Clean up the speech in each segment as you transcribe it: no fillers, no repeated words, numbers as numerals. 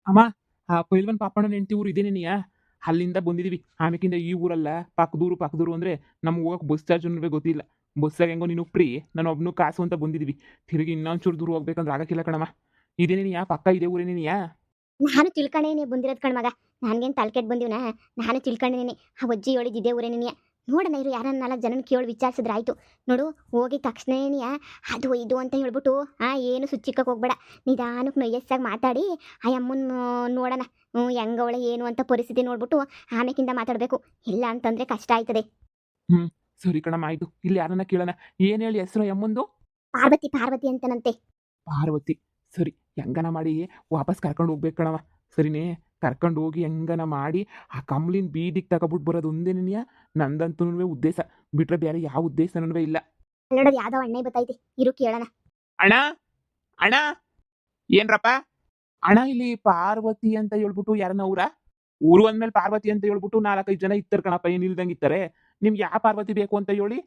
ಅಮ್ಮ, ಆ ಪೈಲ್ವಾನ್ ಪಾಪಣ್ಣನ ಹೆಂಡತಿ ಊರು ಇದೇನೇನಿಯಾ? ಅಲ್ಲಿಂದ ಬಂದಿದೀವಿ. ಆಮೇಕಿಂದ ಈ ಊರಲ್ಲ, ಪಕ್ಕದೂರು ಅಂದ್ರೆ ನಮ್ಗೆ ಹೋಗಕ್ಕೆ ಬಸ್ ಚಾರ್ಜ್ ಗೊತ್ತಿಲ್ಲ. ಬಸ್ಸಾಗ ಹೆಂಗೋ ನೀನು ಫ್ರೀ, ನಾನು ಒಬ್ನು ಕಾಸು ಅಂತ ಬಂದಿದೀವಿ. ತಿರುಗಿ ಇನ್ನೊಂಚೂರು ದೂರ ಹೋಗ್ಬೇಕಂದ್ರೆ ಆಗಕ್ಕಿಲ್ಲ ಕಣಮ್ಮ. ಇದೇನೇನಿಯಾ? ಪಕ್ಕ ಇದೇ ಊರೇನೇನಿಯಾ? ನಾನು ತಿಳ್ಕೊಂಡೇನಿ ಬಂದಿರೋದ್ ಕಣ್ ಮಗ. ನನ್ಗೇನ್ ತಲ್ಕೆಟ್ ಬಂದಿವ್ನ? ನಾನು ತಿಳ್ಕೊಂಡೇನಿ ಆ ಅಜ್ಜಿ ಹೇಳಿದ್ ಇದೇ ಊರೇನೇನಿಯ. ನೋಡಣ ಇರು, ಯಾರನ್ನ 4 ಜನನ ಕೇಳಿ ವಿಚಾರಿಸಿದ್ರೆ ಆಯ್ತು. ನೋಡು, ಹೋಗಿ ತಕ್ಷಣೇನಿಯ ಅದು ಇದು ಅಂತ ಹೇಳ್ಬಿಟ್ಟು ಏನು ಸುಚ್ಚಿಕ್ಕಕ್ಕೆ ಹೋಗ್ಬೇಡ. ನಿಧಾನಕ್ಕೆ ನಯಸ್ಸಾಗಿ ಮಾತಾಡಿ ಆ ಅಮ್ಮನ್ ನೋಡೋಣ. ಹೆಂಗವಳೆ ಏನು ಅಂತ ಪರಿಸ್ಥಿತಿ ನೋಡ್ಬಿಟ್ಟು ಆಮೇಕಿಂದ ಮಾತಾಡಬೇಕು. ಇಲ್ಲ ಅಂತಂದ್ರೆ ಕಷ್ಟ ಆಯ್ತದೆ. ಹ್ಮ್, ಸರಿ ಕಣಮ್ಮ, ಆಯ್ತು. ಇಲ್ಲಿ ಯಾರನ್ನ ಕೇಳೋಣ. ಏನ್ ಹೇಳಿ ಹೆಸರು ಎಮ್ಮಂದು? ಪಾರ್ವತಿ ಪಾರ್ವತಿ ಅಂತನಂತೆ. ಪಾರ್ವತಿ. ಸರಿ, ಹೆಂಗನ ಮಾಡಿ ವಾಪಸ್ ಕರ್ಕೊಂಡು ಹೋಗ್ಬೇಕು ಕಣವ. ಸರಿನೇ, ಕರ್ಕೊಂಡು ಹೋಗಿ ಹೆಂಗನ ಮಾಡಿ ಆ ಕಂಬ್ಳಿನ ಬೀದಿಗೆ ತಗೊಬಿಟ್ಟು ಬರೋದು ಒಂದೇನೇನಿಯಾ ನಂದಂತೂ ಉದ್ದೇಶ. ಬಿಟ್ರೆ ಬೇರೆ ಯಾವ ಉದ್ದೇಶನೂ ಇಲ್ಲ. ನೋಡೋದು ಯಾವ್ದೋ ಅಣ್ಣೆ ಬತ್ತೈತಿ, ಇರು ಕೇಳೋಣ. ಅಣ್ಣ, ಅಣ್ಣ, ಏನ್ರಪ್ಪ? ಅಣ್ಣ, ಇಲ್ಲಿ ಪಾರ್ವತಿ ಅಂತ ಹೇಳ್ಬಿಟ್ಟು ಯಾರನ್ನ ಊರು ಅಂದ್ಮೇಲೆ ಪಾರ್ವತಿ ಅಂತ ಹೇಳ್ಬಿಟ್ಟು 4-5 ಜನ ಇರ್ತಾರೆ ಕಣಪ್ಪ, ಏನ್ ಇಲ್ದಂಗೆ ಇರ್ತಾರೆ. ನಿಮ್ಗೆ ಯಾವ ಪಾರ್ವತಿ ಬೇಕು ಅಂತ ಹೇಳಿ?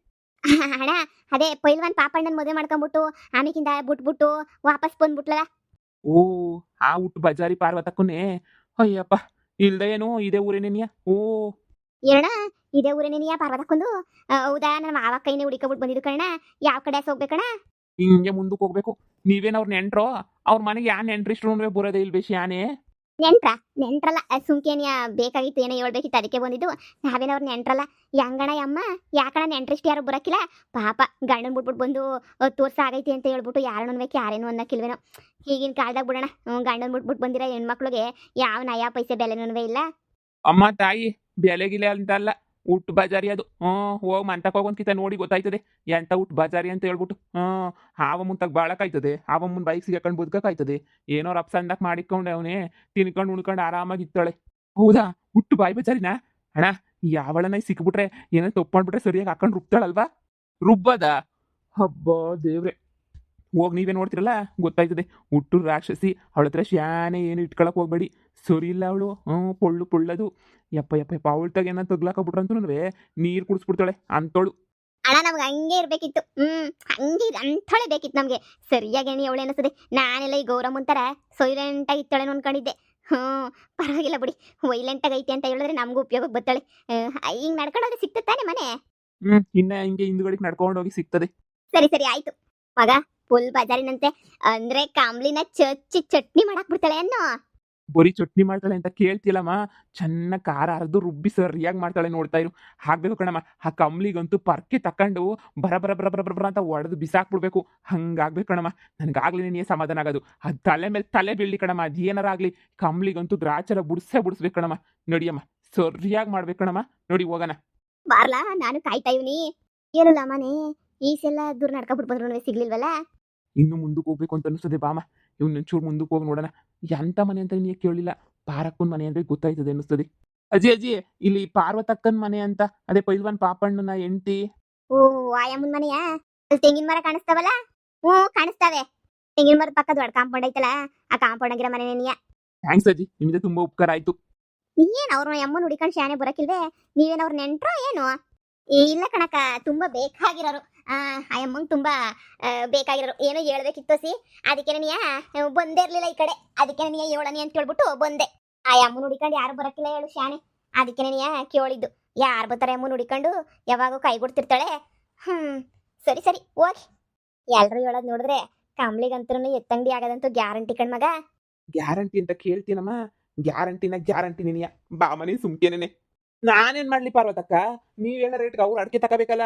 ಅಣ್ಣ, ಅದೇ ಪೈಲ್ವಾನ್ ಪಾಪಣ್ಣನ ಮದುವೆ ಮಾಡ್ಕೊಂಡ್ಬಿಟ್ಟು ಆಮೇಕಿಂದ ಬಿಟ್ಬಿಟ್ಟು ವಾಪಸ್ ಬಂದ್ಬಿಟ್ಲಲ್ಲ. ಓ, ಆ ಹುಟ್ಟು ಬಜಾರಿ ಪಾರ್ವತಕ್ಕನೇ. ಅಯ್ಯಪ್ಪ, ಇಲ್ದ ಏನು ಇದೇ ಊರೇನೇನಿಯಾ? ಓ, ಏನ ಇದೇ ಊರೇನೇನಿಯಾ ಪಾರ್ವತಕ್ಕೊಂದು? ಹೌದಾ, ನನ್ನ ಮಾವ ಕೈನೇ ಹುಡಿಕೊಬಿಟ್ಟು ಬಂದಿದ್ದು ಕಣ. ಯಾವ ಕಡೆ ಹೋಗ್ಬೇಕಣ? ಹಿಂಗೆ ಮುಂದಕ್ಕೆ ಹೋಗ್ಬೇಕು. ನೀವೇನ್ ಅವ್ರ ನೆಂಟ್ರೋ? ಅವ್ರ ಮನೆಗೆ ಯಾ ನೆಂಟ್ರಿಷ್ಟ್ರು ಬರೋದೇ ಇಲ್ಬೇಶಿ ಯಾನೇ? ನೆಂಟ್ರಲ್ಲ, ಸುಮ್ಕೇನಿಯ ಬೇಕಾಗಿತ್ತು, ಏನೋ ಹೇಳ್ಬೇಕಿತ್ತು, ಅದಕ್ಕೆ ಬಂದಿದ್ದು. ನಾವೇನವ್ರ ನೆಂಟ್ರಲ್ಲ. ಯಂಗಣ ಯಮ್ಮ, ಯಾಕಣ ನೆಂಟ್ರಿಷ್ಟು ಯಾರು ಬರಕಿಲ್ಲ? ಪಾಪ ಗಂಡನ್ ಬಿಟ್ಬಿಟ್ಟು ಬಂದು 10 ವರ್ಷ ಆಗೈತಿ ಅಂತ ಹೇಳ್ಬಿಟ್ಟು ಯಾರನ್ನು ಅನ್ಬೇಕು, ಯಾರೇನು ಅನ್ನಕ್ಕಿಲ್ವೇನೋ. ಈಗಿನ ಕಾಲದಾಗ ಬಿಡೋಣ, ಗಂಡನ್ ಬಿಟ್ಬಿಟ್ಟು ಬಂದಿರೋ ಹೆಣ್ಮಕ್ಳಿಗೆ ಯಾವ ನಯಾ ಪೈಸೆ ಬೆಲೆನೂ ಇಲ್ಲ. ಅಮ್ಮ ತಾಯಿ, ಬೆಲೆಗಿಲೆ ಅಂತಲ್ಲ, ಹುಟ್ಟು ಬಜಾರಿ ಅದು. ಹೋಗಿ ಮಂತಕ್ಕೆ ಹೋಗೋನ್ಕಿತ ನೋಡಿ ಗೊತ್ತಾಯ್ತದೆ ಎಂತ ಹುಟ್ಟು ಬಜಾರಿ ಅಂತ ಹೇಳ್ಬಿಟ್ಟು. ಹಾವ ಮುಂತಾಗ ಬಾಳಕಾಯ್ತದೆ, ಹಾವ ಮುಂದ್ ಬೈಕ್ ಸಿಗಾಕೊಂಡು ಬದುಕಾಯ್ತದೆ. ಏನೋ ರಪ್ಸಂದಕ್ ಮಾಡಿಕೊಂಡು ಅವನೇ ತಿನ್ಕೊಂಡು ಉಣ್ಕೊಂಡು ಆರಾಮಾಗಿ ಇತ್ತಾಳೆ. ಹೌದಾ? ಹುಟ್ಟು ಬಾಯಿ ಬಜಾರಿನಾ? ಅಣ್ಣ, ಯಾವಳನ್ನ ಸಿಕ್ಬಿಟ್ರೆ ಏನೋ ತಪ್ಪು ಮಾಡ್ಬಿಟ್ರೆ ಸರಿಯಾಗಿ ಹಾಕೊಂಡು ರುಬ್ತಾಳಲ್ವಾ? ರುಬ್ಬದ? ಹಬ್ಬ ದೇವ್ರೆ. ಹೋಗಿ ನೀವೇ ನೋಡ್ತಿರಲ್ಲ, ಗೊತ್ತಾಯ್ತದೆ. ಹುಟ್ಟು ರಾಕ್ಷಸಿ, ಅವಳ ಹತ್ರ ಶಾನೆ ಏನು ಇಟ್ಕೊಳಕ್ ಹೋಗ್ಬೇಡಿ. ಸರಿ ಇಲ್ಲ ಅವಳು. ಪೊಳ್ಳದು. ಯಪ್ಪ ಯಪ್ಪ ಯಪ್ಪ, ಅವಳ್ತಾಗ ಏನ ತಗ್ಲಾಕಬಿಟ್ರಂತೂ ನೀರು ಕುಡಿಸ್ಬಿಡ್ತಾಳೆ ಅಂತೋಳು. ಅಣ್ಣ, ನಮ್ಗೆ ಹಂಗೆ ಇರ್ಬೇಕಿತ್ತು. ಹಂಗೆ ಅಂಥಳೆ ಬೇಕಿತ್ತು ನಮ್ಗೆ. ಸರಿಯಾಗಿ ಅವಳು ಅನಿಸ್ತದೆ. ನಾನೆಲ್ಲ ಈ ಗೌರಮ್ಮ ಅಂತಾರ ಸೈಲೆಂಟಾಗಿ ಇತ್ತಾಳೆ ಅನ್ಕೊಂಡಿದ್ದೆ. ಪರವಾಗಿಲ್ಲ ಬಿಡಿ, ವೈಲೆಂಟಾಗಿ ಐತೆ ಅಂತ ಹೇಳಿದ್ರೆ ನಮಗೂ ಉಪಯೋಗಕ್ಕೆ ಬರ್ತಾಳೆ. ಹಿಂಗೆ ನಡ್ಕೊಂಡೋದ್ರೆ ಸಿಕ್ತದೆ ತಾನೆ ಮನೆ? ಇನ್ನ ಹಿಂಗೆ ಹಿಂದ್ಗಡೆಗೆ ನಡ್ಕೊಂಡು ಹೋಗಿ ಸಿಗ್ತದೆ. ಸರಿ ಸರಿ ಆಯ್ತು ಮಗ. ಫುಲ್ ಬಜಾರಿನಂತೆ ಅಂದ್ರೆ ಕಾಂಬ್ಳಿನ ಚಚ್ಚಿ ಚಟ್ನಿ ಮಾಡಾಕ್ ಬಿಡ್ತಾಳೆ ಅನ್ನೋ. ಬರೀ ಚಟ್ನಿ ಮಾಡ್ತಾಳೆ ಅಂತ ಕೇಳ್ತಿಲ್ಲಮ್ಮ, ಚೆನ್ನಾಗಿ ಖಾರ ಅರ್ದು ರುಬ್ಬಿ ಸರಿಯಾಗಿ ಮಾಡ್ತಾಳೆ, ನೋಡ್ತಾ ಇರು. ಹಾಕ್ಬೇಕು ಕಣಮ್ಮ. ಆ ಕಂಬ್ಳಿಗಂತೂ ಪರ್ಕೆ ತಕೊಂಡು ಬರ ಬರ ಬರ ಬರ ಬರ ಅಂತ ಒಡೆದು ಬಿಸಾಕ್ಬಿಡ್ಬೇಕು. ಹಂಗಾಗ್ಬೇಕು ಕಣಮ್ಮ. ನನಗಾಗ್ಲಿ ನೀನೇ ಸಮಾಧಾನ ಆಗೋದು. ಅದು ತಲೆ ಮೇಲೆ ತಲೆ ಬೀಳ್ಲಿ ಕಣಮ್ಮ, ಅದು ಏನಾರ ಆಗ್ಲಿ. ಕಂಬ್ಳಿಗಂತೂ ಗ್ರಾಚಾರ ಬಿಡಿಸ್ಬೇಕು ಕಣಮ್ಮ. ನಡಿಯಮ್ಮ, ಸರಿಯಾಗಿ ಮಾಡ್ಬೇಕು ಕಣಮ್ಮ. ನೋಡಿ ಹೋಗೋಣ. ಬಾರ್ಲಾ, ನಾನು ಕಾಯ್ತಾ ಇವ್ನಿ. ಏನಲ್ಲ ಮನೆ ಈ ಸಲ ದೂರ ನಡ್ಕೊಬಿಟ್ಟು ಬಂದ್ರು ಸಿಗ್ಲಿಲ್ವಲ್ಲ. ಇನ್ನು ಮುಂದಕ್ಕೆ ಹೋಗ್ಬೇಕು ಅಂತ ಅನಿಸ್ತದೆ ಬಾಮ. ಇವ್ನೊಂಚೂರು ಮುಂದಕ್ಕೆ ಹೋಗಿ ನೋಡೋಣ. ಎಂತ ಮನೆ ಅಂತ ನೀ ಕೇಳಿಲ್ಲ. ಪಾರಕ್ಕನ್ ಮನೆ ಅಂದ್ರೆ ಗೊತ್ತಾಯ್ತದೆ ಅನ್ನಿಸ್ತದೆ. ಅಜ್ಜಿ ಅಜ್ಜಿ, ಇಲ್ಲಿ ಪಾರ್ವತಕ್ಕನ್ ಮನೆ ಅಂತ, ಅದೇ ಪೈಲ್ವಾನ್ ಪಾಪಣ್ಣನ ಹೆಂಡತಿ. ಓ, ಆಯಮ್ಮನ ಮನೆಯಾ? ಅಲ್ಲಿ ತೆಂಗಿನ ಮರ ಕಾಣಿಸ್ತಾವಲ್ಲ? ಕಾಣಿಸ್ತಾವೆ. ತೆಂಗಿನ ಮರದ ಪಕ್ಕ ದೊಡ್ಡ ಕಾಂಪೌಂಡ್ ಐತಲ್ಲ, ಆ ಕಾಂಪೌಂಡ್ ಆಗಿರೋ ಮನೆ ನೀಯ. ಥ್ಯಾಂಕ್ಸ್ ಅಜ್ಜಿ, ನಿಮ್ದೆ ತುಂಬಾ ಉಪಕಾರ ಆಯ್ತು. ಏನ್ ಅವ್ರ ಅಮ್ಮನ ಹುಡಿಕೊಂಡು ಶಾನೆ ಬರಕಿಲ್ವೇ? ನೀವೇನ್ ಅವ್ರ ನೆಂಟ್ರೋ ಏನು? ಇಲ್ಲ ಕಣಕ, ತುಂಬಾ ಬೇಕಾಗಿರೋರು. ಆ ಅಮ್ಮಂಗ್ ತುಂಬಾ ಬೇಕಾಗಿರೋರು. ಏನೋ ಹೇಳ್ಬೇಕಿತ್ತು ಸಿ, ಅದಕ್ಕೆ ನೀಯ ಬಂದೇ ಇರ್ಲಿಲ್ಲ ಈ ಕಡೆ. ಅದಕ್ಕೆ ನೀಯ ಹೇಳನಿ ಅಂತ ಹೇಳ್ಬಿಟ್ಟು ಬಂದೆ. ಆ ಅಮ್ಮನ ಹುಡಿಕೊಂಡು ಯಾರು ಬರಕಿಲ್ಲ ಹೇಳು ಶಾನೆ. ಅದಕ್ಕೆ ನೀಯ ಕೇಳಿದ್ದು. ಯಾರು ಬರ್ತಾರೆ ಅಮ್ಮನ ಹುಡಿಕೊಂಡು? ಯಾವಾಗೂ ಕೈ ಕೊಡ್ತಿರ್ತಾಳೆ. ಸರಿ ಸರಿ ಹೋಗಿ. ಎಲ್ರು ಹೇಳೋದ್ ನೋಡಿದ್ರೆ ಕಂಬ್ಳಿಗಂತೂ ಎತ್ತಂಗಡಿ ಆಗದಂತೂ ಗ್ಯಾರಂಟಿ ಕಣ್ಮಗ. ಗ್ಯಾರಂಟಿ ಅಂತ ಕೇಳ್ತೀನಮ್ಮ. ಗ್ಯಾರಂಟಿ ನೀನಿಯ ಬಾ ಮನೆ ಸುಮ್ಕೇನೇನೆ. ನಾನೇನ್ ಮಾಡ್ಲಿ ಪಾರ್ವತಕ್ಕ? ನೀವ್ ಹೇಳೋ ರೇಟ್ಗೆ ಅವ್ರು ಅಡಿಕೆ ತಗೋಬೇಕಲ್ಲ.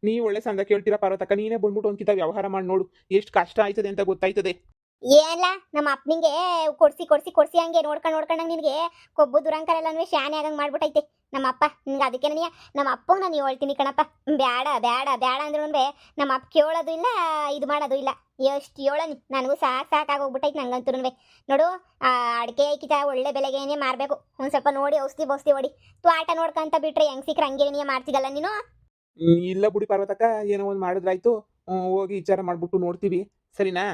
ನೀವ್ ಒಳ್ಳೆ ಸಂದ ಕೇಳ್ತೀರಾ ಪಾರ್ವತಕ್ಕ? ನೀನೇ ಬಂದ್ಬಿಟ್ಟು ಒಂದ್ಕಿತ ವ್ಯವಹಾರ ಮಾಡಿ ನೋಡು, ಎಷ್ಟು ಕಷ್ಟ ಆಯ್ತದೆ ಅಂತ ಗೊತ್ತಾಯ್ತದೆ. ಏನಿಲ್ಲ, ನಮ್ಮ ಅಪ್ಪನಿಗೆ ಕೊಡ್ಸಿ ಕೊಡ್ಸಿ ಕೊಡ್ಸಿ ಹಂಗೆ ನೋಡ್ಕೊಂಡಂಗೆ ನಿನಗೆ ಕೊಬ್ಬು ದುರಂಕರೆಲ್ಲ ಶಾನೆ ಆಗಂಗೆ ಮಾಡ್ಬಿಟ್ಟೈತೆ ನಮ್ಮ ಅಪ್ಪ. ನಿನ್ಗೆ ಅದಕ್ಕೆ ನನಗೆ ನಮ್ಮ ಅಪ್ಪಂಗೆ ನಾನು ಹೇಳ್ತೀನಿ ಕಣಪ್ಪ, ಬೇಡ ಬೇಡ ಬೇಡ ಅಂದ್ರೂ ನಮ್ಮ ಅಪ್ಪ ಕೇಳೋದು ಇಲ್ಲ, ಇದು ಮಾಡೋದು ಇಲ್ಲ. ಎಷ್ಟು ಹೇಳನಿ, ನನಗೂ ಸಾಕಾಗೋಗ್ಬಿಟ್ಟೈತೆ ನಂಗಂತೂ. ನೋಡು, ಅಡಿಕೆ ಕಿತ ಒಳ್ಳೆ ಬೆಲೆಗೇನೆ ಮಾರಬೇಕು. ಒಂದು ಸ್ವಲ್ಪ ನೋಡಿ ಔಷಧಿ ಹೊಡಿ. ತ್ವಾಟ ನೋಡ್ಕೊಂತ ಬಿಟ್ರೆ ಹೆಂಗ್ ಸಿಕ್ಕ್ರೆ ಹಂಗೆ ನೀ ಮಾಡ್ತಿದ್ದಲ್ಲ ನೀನು. ಇಲ್ಲ ಬುಡಿ ಪಾರ್ವತಕ್ಕ, ಏನೋ ಒಂದು ಮಾಡಿದ್ರಾಯ್ತು. ಹೋಗಿ ವಿಚಾರ ಮಾಡ್ಬಿಟ್ಟು ನೋಡ್ತೀವಿ, ಸರಿನಾ?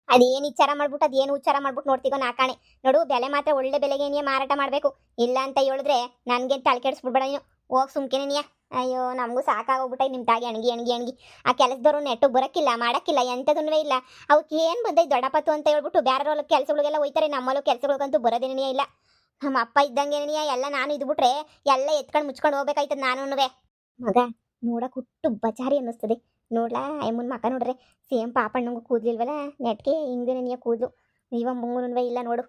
ಅದೇನು ವಿಚಾರ ಮಾಡ್ಬಿಟ್ಟು ಅದೇನು ಉಚ್ಚಾರ ಮಾಡ್ಬಿಟ್ಟು ನೋಡ್ತೀಗೋ ನಾಕಾಣೆ. ನೋಡು, ಬೆಲೆ ಮಾತ್ರ ಒಳ್ಳೆ ಬೆಲೆಗೆ ಮಾರಾಟ ಮಾಡಬೇಕು. ಇಲ್ಲ ಅಂತ ಹೇಳಿದ್ರೆ ನನ್ಗೆ ತಲೆ ಕೆಡಿಸ್ಬಿಡ್ಬೇಡ ನೀನು. ಹೋಗ್ ಸುಮ್ಕೆನೆ ನೀಯ. ಅಯ್ಯೋ ನಮಗೂ ಸಾಕಾಗೋಗ್ಬಿಟ್ಟೈ ನಿಮ್ಮ ತಾಗಿ ಅಣಗಿ ಅಣಗಿ ಅಣಗಿ. ಆ ಕೆಲಸದವ್ರು ನೆಟ್ಟಿಗೆ ಬರಕ್ಕಿಲ್ಲ ಮಾಡಕ್ಕಿಲ್ಲ ಎಂಥದನ್ನೂ ಇಲ್ಲ. ಅವಕ್ಕೆ ಏನು ಬಂದೈ ದೊಡ್ಡಪತ್ತು ಅಂತ ಹೇಳ್ಬಿಟ್ಟು ಬೇರೆ ಹೊಲ ಕೆಲಸಗಳಿಗೆಲ್ಲ ಹೋಯ್ತಾರೆ, ನಮ್ಮಲ್ಲೂ ಕೆಲಸಗಳಿಗಂತೂ ಬರೋದೇನೇ ಇಲ್ಲ. ನಮ್ಮ ಅಪ್ಪ ಇದ್ದಂಗೆನೆಯ ಎಲ್ಲ ನಾನು ಇದ್ಬಿಟ್ರೆ ಎಲ್ಲ ಎತ್ಕೊಂಡು ಮುಚ್ಕೊಂಡು ಹೋಗ್ಬೇಕಾಯ್ತದ ನಾನುನುವೆ. ಮಗ ನೋಡಕ್ ಹುಟ್ಟು ಬಚಾರಿ ಅನ್ನಿಸ್ತದೆ. ನೋಡ್ಲಾ ಅಮ್ಮನ ಮಕ ನೋಡ್ರೆ ಸೇಮ್ ಪಾಪಣ್ಣಂಗೂ ಕೂದ್ಲಿಲ್ವಲ್ಲ ನೆಟ್ಗೆ ಹಿಂಗೆ ನೆನೆಯ ಕೂದ್ಲು. ಇವ ಮುಂಗುನುವೆ ಇಲ್ಲ ನೋಡು.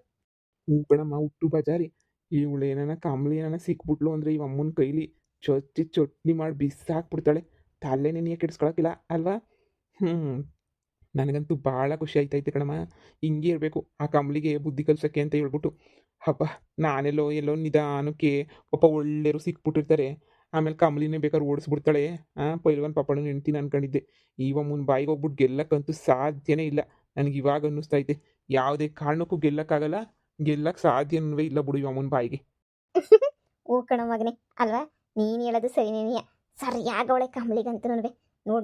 ಹ್ಞೂ ಕಣಮ್ಮ ಹುಟ್ಟು ಬಜಾರಿ. ಇವಳು ಏನಾನ ಕಂಬಳಿ ಏನಾನ ಸಿಕ್ಬಿಟ್ಲು ಅಂದರೆ ಇವ ಅಮ್ಮನ ಕೈಲಿ ಚೊಚ್ಚಿ ಚಟ್ನಿ ಮಾಡಿ ಬಿಸಾಕ್ಬಿಡ್ತಾಳೆ. ತಲೆ ನೆನೆಯ ಕೆಡಿಸ್ಕೊಳಕ್ಕಿಲ್ಲ ಅಲ್ವಾ? ಹ್ಞೂ, ನನಗಂತೂ ಭಾಳ ಖುಷಿ ಆಯ್ತೈತೆ ಕಣಮ್ಮ. ಹಿಂಗೆ ಇರಬೇಕು ಆ ಕಂಬಳಿಗೆ ಬುದ್ಧಿ ಕಲ್ಸೋಕ್ಕೆ ಅಂತ ಹೇಳ್ಬಿಟ್ಟು. ಹಬ್ಬ, ನಾನೆಲ್ಲೋ ಎಲ್ಲೋ ನಿಧಾನಕ್ಕೆ ಪಾಪ ಒಳ್ಳೆಯರು ಸಿಕ್ಬಿಟ್ಟಿರ್ತಾರೆ, ಆಮೇಲೆ ಕಂಬಳಿನೇ ಬೇಕಾದ್ರೆ ಓಡಿಸ್ಬಿಡ್ತಾಳೆ. ಪೈಲ್ವಾನ್ ಪಾಪಣ್ಣನ ಹೆಂಡ್ತಿನ ಅನ್ಕೊಂಡಿದ್ದೆ. ಇವ ಮುನ್ ಬಾಯಿಗೆ ಹೋಗ್ಬಿಟ್ಟು ಗೆಲ್ಲಕ್ಕಂತೂ ಸಾಧ್ಯನೇ ಇಲ್ಲ. ನನಗೆ ಇವಾಗ ಅನ್ನಿಸ್ತೈತೆ ಯಾವುದೇ ಕಾರಣಕ್ಕೂ ಗೆಲ್ಲಕ್ಕಾಗಲ್ಲ, ಗೆಲ್ಲಕ್ಕೆ ಸಾಧ್ಯನೂ ಇಲ್ಲ ಬಿಡು ಇವ ಅಮ್ಮನ ಬಾಯಿಗೆ. ಹೂ ಕಣ ಮಗನೇ ಅಲ್ವಾ, ನೀನು ಹೇಳೋದು ಸರಿನೇನಿಯ. ಸರಿಯಾಗವಳೆ ಕಂಬಳಿಗಂತೂ ನೋಡು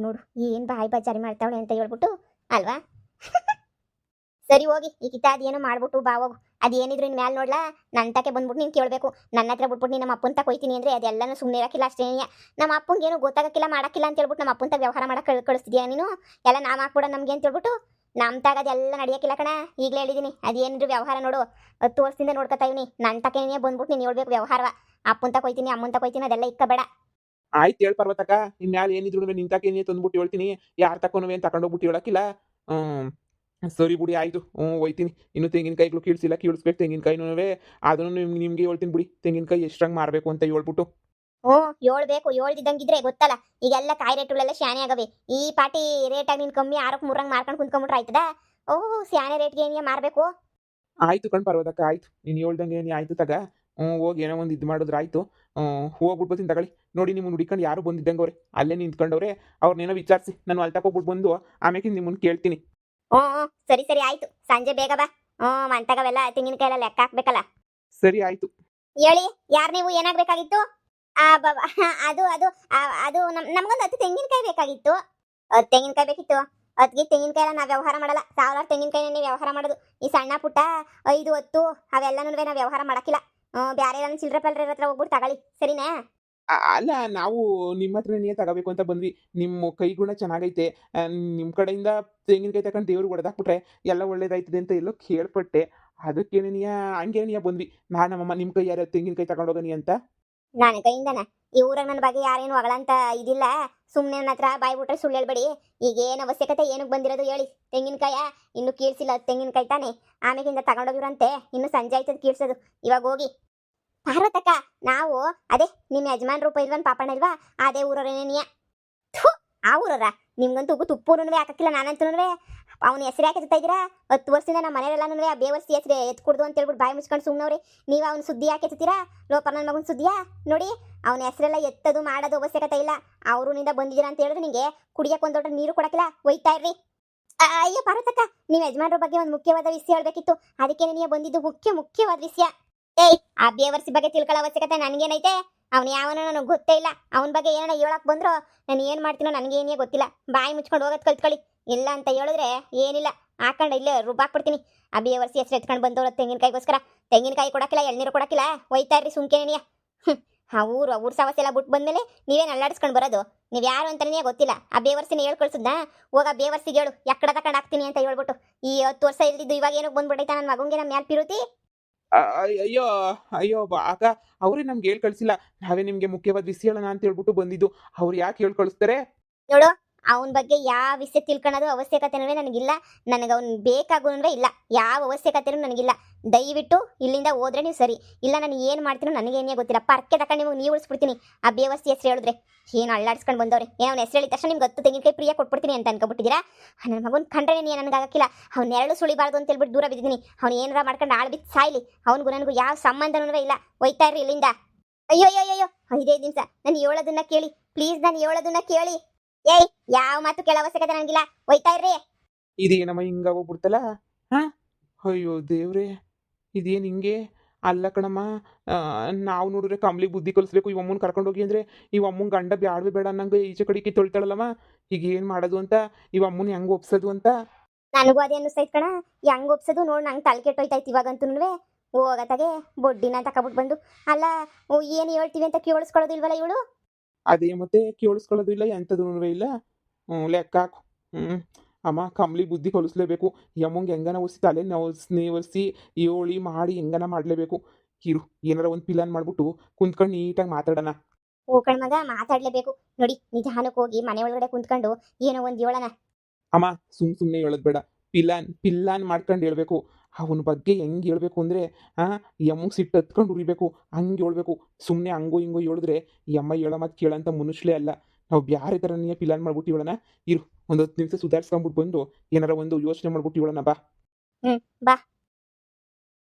ನೋಡು ಏನು ಬಾಯಿ ಬಜಾರಿ ಮಾಡ್ತಾವಳೆ ಅಂತ ಹೇಳ್ಬಿಟ್ಟು ಅಲ್ವಾ. ಸರಿ ಹೋಗಿ ಈ ಕಿತ್ತ ಅದೇನೋ ಮಾಡ್ಬಿಟ್ಟು ಬಾ ಹೋಗು. ಅದೇನಿದ್ರು ಇನ್ನು ಮ್ಯಾಲೆ ನೋಡ್ಲಾ ನನ್ನ ತಕ್ಕೆ ಬಂದ್ಬಿಟ್ಟು ನೀನು ಕೇಳಬೇಕು. ನನ್ನ ಹತ್ರ ಬಿಟ್ಬಿಟ್ಟು ನೀನು ನಮ್ಮ ಅಪ್ಪನ ತಕ ಹೋಯ್ತೀನಿ ಅಂದರೆ ಅದೆಲ್ಲನೂ ಸುಮ್ಮನೆ ಇರೋಕ್ಕಿಲ್ಲ ಅಷ್ಟೇನಿಯ. ನಮ್ಮ ಅಪ್ಪಂಗೆ ಏನು ಗೊತ್ತಾಗಕ್ಕಿಲ್ಲ ಮಾಡೋಕ್ಕಿಲ್ಲ ಅಂತ ಹೇಳ್ಬಿಟ್ಟು ನಮ್ಮ ಅಪ್ಪನ ತಗ ವ್ಯವಹಾರ ಮಾಡಕ್ಕೆ ಕಳಿಸ್ತಿದ್ಯಾ ನೀನು. ಎಲ್ಲ ನಾವು ಹಾಕ್ಬಿಡ ನಮಗೆ ಅಂತ ಹೇಳ್ಬಿಟ್ಟು ನಮ್ಮ ತಾಗ ಅದೆಲ್ಲ ನಡೆಯೋಕ್ಕಿಲ್ಲ ಕಣ. ಈಗಲೇ ಹೇಳಿದ್ದೀನಿ ಅದೇನಿದ್ರು ವ್ಯವಹಾರ ನೋಡು 10 ವರ್ಷದಿಂದ ನೋಡ್ಕೊತಾ ಇವ್ನಿ. ನನ್ನ ತಕನೇ ಬಂದ್ಬಿಟ್ಟು ನೀನು ಹೇಳ್ಬೇಕು ವ್ಯವಹಾರವ. ಅಪ್ಪನ ತಕ ಹೋಯ್ತೀನಿ ಅಮ್ಮನ ತಕ ಹೋಯ್ತೀನಿ ಅದೆಲ್ಲ ಇಕ್ಕಬೇಡ. ಆಯ್ತು ಹೇಳಿ ಪರ್ವತಕ್ಕ, ಇನ್ಮ್ಯಾಲೆ ಏನಿದ್ರು ನಿಂತಾಕೆ ಏನೇ ತಂದ್ಬಿಟ್ಟು ಹೇಳ್ತೀನಿ. ಯಾರು ತಕೊಂಡುವೆ ಅಂತ ತಗೊಂಡೋಗ್ಬಿಟ್ಟು ಹೇಳಕ್ಕಿಲ್ಲ. ಸರಿ ಬಿಡಿ ಆಯಿತು. ಹೋಯ್ತೀನಿ. ಇನ್ನು ತೆಂಗಿನಕಾಯಿಗಳು ಕೀಳ್ಸಿಲ್ಲ, ಕೀಳಿಸ್ಬೇಕು ತೆಂಗಿನಕಾಯಿನೂ. ಅದನ್ನು ನಿಮಗೆ ಹೇಳ್ತೀನಿ ಬಿಡಿ, ತೆಂಗಿನಕಾಯಿ ಎಷ್ಟಂಗೆ ಮಾರಬೇಕು ಅಂತ ಹೇಳ್ಬಿಟ್ಟು. ಹ್ಞೂ ಹೇಳ್ಬೇಕು. ಹೇಳ್ದಿದ್ದಂಗಿದ್ರೆ ಗೊತ್ತಲ್ಲ ಈಗೆಲ್ಲ ಕಾಯಿ ರೇಟುಗಳೆಲ್ಲ ಶಾನೆ ಆಗವೆ. ಈ ಪಾಟಿ ರೇಟಾಗಿ ನೀನು ಕಮ್ಮಿ 6ಕ್ಕೆ 3 ಮಾರ್ಕೊಂಡು ಕುಂತ್ಕೊಂಡ್ಬಿಟ್ರೆ ಆಯ್ತದ. ಓಹ್ ಶಾನೆ ರೇಟ್ಗೆ ಏನಿಯ ಮಾರಬೇಕು. ಆಯ್ತು ಕಣ್ ಪರ್ವತಕ್ಕ, ಆಯ್ತು ನೀನು ಹೇಳ್ದಂಗೆ ನೀ ಆಯ್ತು ತಗ. ಹೋಗಿ ಏನೋ ಒಂದು ಇದು ಮಾಡಿದ್ರೆ ಆಯಿತು. ಹೋಗ್ಬಿಟ್ಟು ಬರ್ತೀನಿ ತಗೊಳ್ಳಿ. ನೋಡಿ ನಿಮ್ಮನ್ನು ಹುಡಿಕೊಂಡು ಯಾರು ಬಂದಿದ್ದಂಗೆ ಅವ್ರೆ ಅಲ್ಲೇ ನಿಂತ್ಕೊಂಡವ್ರೆ. ಅವ್ರನ್ನೇನೋ ವಿಚಾರಿಸಿ ನಾನು ಅಲ್ಲಿ ತಗೋಗ್ಬಿಟ್ಟು ಬಂದು ಆಮೇಲೆ ನಿಮ್ಮನ್ನು ಕೇಳ್ತೀನಿ. ಹ್ಞೂ ಸರಿ ಸರಿ ಆಯ್ತು. ಸಂಜೆ ಬೇಗ ಬಾ. ಮಂತಗವೆಲ್ಲ ತೆಂಗಿನಕಾಯಿ ಎಲ್ಲ ಲೆಕ್ಕ ಹಾಕ್ಬೇಕಲ್ಲ. ಸರಿ ಆಯಿತು. ಹೇಳಿ ಯಾರು ನೀವು, ಏನಾಗಬೇಕಾಗಿತ್ತು? ಬಾಬಾ ಅದು ಅದು ಅದು ನಮ್ಗೊಂದು 10 ತೆಂಗಿನಕಾಯಿ ಬೇಕಾಗಿತ್ತು. 10 ತೆಂಗಿನಕಾಯಿ ಬೇಕಿತ್ತು. 10 ತೆಂಗಿನಕಾಯಿ ಎಲ್ಲ ನಾವು ವ್ಯವಹಾರ ಮಾಡಲ್ಲ. 1000 ತೆಂಗಿನಕಾಯಿ ನೀವು ವ್ಯವಹಾರ ಮಾಡೋದು. ಈ ಸಣ್ಣ ಪುಟ್ಟ 5 10 ಅವೆಲ್ಲನೂ ನಾವು ವ್ಯವಹಾರ ಮಾಡಕ್ಕಿಲ್ಲ. ಬೇರೆ ಎಲ್ಲ ಚಿಲ್ಲರೆ ಪಲ್ರೆ ಹತ್ರ ಹೋಗ್ಬಿಟ್ಟು ತಗೊಳ್ಳಿ ಸರಿನಾ. ಅಲ್ಲ, ನಾವು ನಿಮ್ಮ ಹತ್ರನೇ ತಗೋಬೇಕು ಅಂತ ಬಂದ್ವಿ. ನಿಮ್ಮ ಕೈಗುಣ ಚೆನ್ನಾಗೈತೆ. ನಿಮ್ಮ ಕಡೆಯಿಂದ ತೆಂಗಿನಕಾಯಿ ತಗೊಂಡು ದೇವ್ರಿಗೆ ಹೊಡೆದಾಕ್ಬಿಟ್ರೆ ಎಲ್ಲ ಒಳ್ಳೇದಾಯ್ತದೆ ಅಂತ ಎಲ್ಲೋ ಕೇಳ್ಪಟ್ಟೆ. ಅದಕ್ಕೇನೇನಿಯ ಹಂಗೇನಿಯ ಬಂದ್ವಿ. ನಮ್ಮಮ್ಮ ನಿಮ್ಮ ಕೈ ಯಾರು ತೆಂಗಿನಕಾಯಿ ತಗೊಂಡೋಗನಿ ಅಂತ. ನನ್ನ ಕೈಯಿಂದನ ಈ ಊರಾಗ ನನ್ನ ಬಗ್ಗೆ ಯಾರೇನು ಹೊಗಳಂತ ಇದಿಲ್ಲ. ಸುಮ್ಮನೆ ನನ್ನ ಹತ್ರ ಬಾಯ್ ಬಿಟ್ರೆ ಸುಳ್ಳು ಹೇಳ್ಬೇಡಿ. ಈಗ ಏನು ಅವಶ್ಯಕತೆ ಏನಕ್ಕೆ ಬಂದಿರೋದು ಹೇಳಿ. ತೆಂಗಿನಕಾಯ ಇನ್ನು ಕೀಳ್ಸಿಲ್ಲ, ತೆಂಗಿನಕಾಯಿ ತಾನೆ ಆಮೇಲಿಂದ ತಗೊಂಡೋಗಿರಂತೆ. ಇನ್ನು ಸಂಜೆ ಆಯ್ತದ ಕೀಳ್ಸೋದು. ಇವಾಗ ಹೋಗಿ ಪಾರ್ವತಕ್ಕ, ನಾವು ಅದೇ ನಿಮ್ಮ ಯಜಮಾನ್ ರೂಪ ಇಲ್ವನ್ ಪಾಪಣ್ಣ ಇಲ್ವಾ ಅದೇ ಊರವರೇನೇನಿಯ. ಆ ಊರವ್ರ ನಿಮ್ಗಂತೂ ತುಪ್ಪೂನು ಹಾಕಕ್ಕಿಲ್ಲ. ನಾನಂತೂ ಅವ್ನ ಹೆಸರು ಯಾಕೆ ಎತ್ತಾ ಇದ್ದೀರಾ? 10 ವರ್ಷದಿಂದ ನಮ್ಮ ಮನೆಯಲ್ಲೆಲ್ಲನೂ ಆ ಬೇವರ್ಸಿ ಹೆಸರು ಎತ್ತು ಕುಡ್ದು ಅಂತ ಹೇಳ್ಬಿಟ್ಟು ಬಾಯಿ ಮುಚ್ಕೊಂಡು ಸುಮ್ಮನವ್ರಿ. ನೀವು ಅವ್ನ ಸುದ್ದಿ ಯಾಕೆ ಎತ್ತೀರಾ? ಲೋಪರ್ ನನ್ನ ಮಗನ ಸುದ್ದಿಯಾ ನೋಡಿ. ಅವನ ಹೆಸರೆಲ್ಲ ಎತ್ತದು ಮಾಡೋದು ಅವಶ್ಯಕತೆ ಇಲ್ಲ. ಅವರು ನಿಂದ ಬಂದಿದ್ದೀರಾ ಅಂತ ಹೇಳಿದ್ರೆ ನಿಂಗೆ ಕುಡಿಯಕ್ಕೆ ಒಂದು ದೊಡ್ಡ ನೀರು ಕೊಡಕ್ಕಿಲ್ಲ. ಒಯ್ತಾ ಇರ್ರಿ. ಅಯ್ಯೋ ಪಾರ್ವತಕ್ಕ, ನೀವು ಯಜಮಾನ್ರ ಬಗ್ಗೆ ಒಂದು ಮುಖ್ಯವಾದ ವಿಷಯ ಹೇಳ್ಬೇಕಿತ್ತು. ಅದಕ್ಕೆ ನೀವು ಬಂದಿದ್ದು ಮುಖ್ಯವಾದ ವಿಷಯ. ಏಯ್ ಆ ಬೇವರ್ಸಿ ಬಗ್ಗೆ ತಿಳ್ಕೊಳ್ಳೋ ಅವಶ್ಯಕತೆ ನನಗೇನೈತೆ? ಅವ್ನು ಯಾವನೋ ನನಗೆ ಗೊತ್ತೇ ಇಲ್ಲ. ಅವನ ಬಗ್ಗೆ ಏನಾರ ಹೇಳಕ್ ಬಂದ್ರು ನಾನು ಏನು ಮಾಡ್ತೀನೋ ನನಗೇನೇ ಗೊತ್ತಿಲ್ಲ. ಬಾಯಿ ಮುಚ್ಕೊಂಡು ಹೋಗೋದು ಕಲ್ತ್ಕೊಳ್ಳಿ. ಇಲ್ಲ ಅಂತ ಹೇಳಿದ್ರೆ ಏನಿಲ್ಲ ಹಾಕೊಂಡು ಇಲ್ಲೇ ರುಬ್ಬಾಕ್ಬಿಡ್ತೀನಿ. ಆ ಬೇವರ್ಸಿ ಹೆಸರು ಎತ್ಕೊಂಡು ಬಂದವ್ರ ತೆಂಗಿನಕಾಯಿಗೋಸ್ಕರ ತೆಂಗಿನಕಾಯಿ ಕೊಡಕ್ಕಿಲ್ಲ, ಎಳ್ನೀರು ಕೊಡಕ್ಕಿಲ್ಲ. ಒಯ್ತಾ ಇರ್ರಿ ಸುಮ್ಕೆನೆಯ. ಆ ಊರು ಸಮಸ್ಯೆ ಎಲ್ಲ ಬಿಟ್ಟು ಬಂದಮೇಲೆ ನೀವೇನು ಅಲ್ಲಾಡಿಸ್ಕೊಂಡು ಬರೋದು? ನೀವು ಯಾರು ಅಂತಲೇ ಗೊತ್ತಿಲ್ಲ. ಆ ಬೇವರ್ಸಿನ ಹೇಳ್ ಕಳ್ಸಿದ್ನಾ? ಹೋಗ ಆ ಬೇವರ್ಸಿಗೆ ಹೇಳು ಎಕ್ಕಡ ತಕೊಂಡು ಹಾಕ್ತೀನಿ ಅಂತ ಹೇಳ್ಬಿಟ್ಟು. ಈ 10 ವರ್ಷ ಇಲ್ದಿದ್ದು ಇವಾಗ ಏನಕ್ಕೆ ಬಂದ್ಬಿಟ್ಟೈತಾ ನನ್ನ ಮಗಂಗೆ ನಮ್ಮ ಮ್ಯಾಲ್ ಪಿರುತಿ. ಅಯ್ಯೋ ಅಯ್ಯೋ ಅಕ್ಕ, ಅವರೇ ನಮ್ಗೆ ಹೇಳಿ ಕಳಿಸಿಲ್ಲ. ನಾವೇ ನಿಮಗೆ ಮುಖ್ಯವಾದ ವಿಷಯ ಹೇಳೋಣ ಅಂತ ಹೇಳ್ಬಿಟ್ಟು ಬಂದಿದ್ದು. ಅವ್ರು ಯಾಕೆ ಹೇಳಿ ಕಳಿಸ್ತಾರೆ? ನೋಡು, ಅವನ ಬಗ್ಗೆ ಯಾವ ವಿಷಯ ತಿಳ್ಕೊಳ್ಳೋದು ಅವಶ್ಯಕತೆನೂ ನನಗಿಲ್ಲ. ನನಗೆ ಅವ್ನು ಬೇಕಾಗೂ ಇಲ್ಲ. ಯಾವ ಅವಶ್ಯಕತೆನೂ ನನಗಿಲ್ಲ. ದಯವಿಟ್ಟು ಇಲ್ಲಿಂದ ಹೋದ್ರೆ ನೀವು ಸರಿ. ಇಲ್ಲ ನಾನು ಏನು ಮಾಡ್ತೀನೋ ನನಗೇನೇ ಗೊತ್ತಿಲ್ಲ. ಪರ್ಕೆ ತಕೊಂಡು ನೀವು ಉಳಿಸ್ಬಿಡ್ತೀನಿ. ಆ ಬೇವಸ್ತಿ ಹೆಸರು ಹೇಳಿದ್ರೆ ಏನು ಅಳ್ಳಾಡ್ಸ್ಕೊಂಡು ಬಂದವ್ರೆ. ಏನೋ ಅವ್ನ ಹೆಸರು ಹೇಳಿದ ತಕ್ಷಣ ನಿಮ್ಗೆ 10 ತೆಂಗಿನಕಾಯಿ ಫ್ರೀಯಾಗಿ ಕೊಟ್ಬಿಡ್ತೀನಿ ಅಂತ ಅನ್ಕೊಬಿಟ್ಟಿದ್ದೀರಾ? ನನ್ನ ಮಗನ ಕಂಡ್ರೆ ನೀನು ನನಗಾಗಕ್ಕಿಲ್ಲ. ಅವ್ನು ನೆರಳು ಸುಳಿಬಾರ್ದು ಅಂತ ಹೇಳ್ಬಿಟ್ಟು ದೂರ ಬಿದ್ದಿದ್ದೀನಿ. ಅವ್ನು ಏನಾರ ಮಾಡ್ಕೊಂಡು ಆಳ್ಬಿಟ್ಟು ಸಾಯ್ಲಿ. ಅವ್ನಿಗೂ ನನಗೂ ಯಾವ ಸಂಬಂಧನೂ ಇಲ್ಲ. ಒಯ್ತಾ ಇರ್ರಿ ಇಲ್ಲಿಂದ. ಅಯ್ಯೋ ಅಯ್ಯೋ ಅಯ್ಯೋ 5 ನಿಮಿಷ ನಾನು ಹೇಳೋದನ್ನ ಕೇಳಿ ಪ್ಲೀಸ್. ನಾನು ಹೇಳೋದನ್ನ ಕೇಳಿ. ಏಯ್ ಯಾವ ಮಾತು ಕೇಳೋ ಅವಶ್ಯಕತೆ ನನಗಿಲ್ಲ. ಒಯ್ತಾ ಇರ್ರಿ. ಇದೇನಮ್ಮ ಹಿಂಗ ಹೋಗ್ಬಿಡ್ತಲ್ಲ? ಅಯ್ಯೋ ದೇವ್ರೆ, ಇದೇನು ಹಿಂಗೆ? ಅಲ್ಲ ಕಣಮ್ಮ, ನಾವು ನೋಡಿದ್ರೆ ಕಂಬ್ಳಿಗೆ ಬುದ್ಧಿ ಕಲಿಸ್ಬೇಕು ಈ ಅಮ್ಮನ ಕರ್ಕೊಂಡೋಗಿ ಅಂದರೆ ಈ ಅಮ್ಮನ ಗಂಡ ಬ್ಯಾಡ್ವೆ ಬೇಡ ಅನ್ನಂಗೆ ಈಚೆ ಕಡೆಗೆ ತೊಳ್ತಾಳಲ್ಲಮ್ಮ. ಈಗ ಏನು ಮಾಡೋದು ಅಂತ, ಈ ಅಮ್ಮನ ಹೆಂಗೆ ಒಪ್ಸೋದು ಅಂತ. ನನಗೂ ಅದೇ ಅನ್ನಿಸ್ತೈತೆ ಕಣ. ಹೆಂಗ್ ಒಪ್ಸೋದು ನೋಡಿ ನಂಗೆ ತಲೆ ಕೆಟ್ಟೋಯ್ತಾಯ್ತು ಇವಾಗಂತೂ. ಹೋಗತ್ತಾಗೆ ಬೊಡ್ಡಿನ ತಕೊಬಿಟ್ಟು ಬಂದು ಅಲ್ಲ ಏನು ಹೇಳ್ತೀವಿ ಅಂತ ಕೇಳಿಸ್ಕೊಳ್ಳೋದಿಲ್ವಲ್ಲ ಇವಳು. ಅದೇ ಮತ್ತೆ ಕೇಳಿಸ್ಕೊಳ್ಳೋದು ಇಲ್ಲ ಎಂಥದೂ ಇಲ್ಲ. ಲೆಕ್ಕ ಹಾಕು. ಅಮ್ಮ ಕಂಬ್ಳಿ ಬುದ್ಧಿ ಕಲಿಸ್ಲೇಬೇಕು. ಯಮ್ಮಂಗೆ ಹೆಂಗನ ಒಸಿ ತಲೆ ನೇವರ್ಸಿ ಏಳಿ ಮಾಡಿ ಹೆಂಗನ ಮಾಡಲೇಬೇಕು. ಇರು ಏನಾರ ಒಂದು ಪ್ಲಾನ್ ಮಾಡ್ಬಿಟ್ಟು ಕುಂತ್ಕೊಂಡು ನೀಟಾಗಿ ಮಾತಾಡೋಣ. ಹೂ ಕಣ್ಮಗ ಮಾತಾಡ್ಲೇಬೇಕು. ನೋಡಿ ನಿಧಾನಕ್ಕೆ ಹೋಗಿ ಮನೆ ಒಳಗಡೆ ಕುಂತ್ಕೊಂಡು ಏನೋ ಒಂದು ಹೇಳೋಣ. ಅಮ್ಮ ಸುಮ್ಮನೆ ಹೇಳೋದು ಬೇಡ. ಪಿಲ್ಲಾನ್ ಮಾಡ್ಕೊಂಡು ಹೇಳ್ಬೇಕು. ಅವನ ಬಗ್ಗೆ ಹೆಂಗೆ ಹೇಳ್ಬೇಕು ಅಂದರೆ ಯಮ್ಮಗೆ ಸಿಟ್ಟು ಹತ್ಕೊಂಡು ಉರಿಬೇಕು. ಹಂಗೆ ಹೇಳ್ಬೇಕು. ಸುಮ್ಮನೆ ಹಂಗೋ ಹಿಂಗೋ ಹೇಳಿದ್ರೆ ಈ ಅಮ್ಮ ಹೇಳೋ ಮಾತು ಕೇಳೋಂಥ ಮನುಷ್ಯಲೇ ಅಲ್ಲ. ನಾವು ಬ್ಯಾರೆ ಥರನೇ ಪಿಲಾನ್ ಮಾಡ್ಬಿಟ್ಟು ಹೇಳೋಣ. ಇರು ಒಂದು 10 ನಿಮಿಷ ಸುಧಾರಿಸ್ಕೊಂಬಿಟ್ಟು ಬಂದು ಏನಾರ ಒಂದು ಯೋಚನೆ ಮಾಡ್ಬಿಟ್ಟು ಹೇಳೋಣ ಬಾ. ಬಾ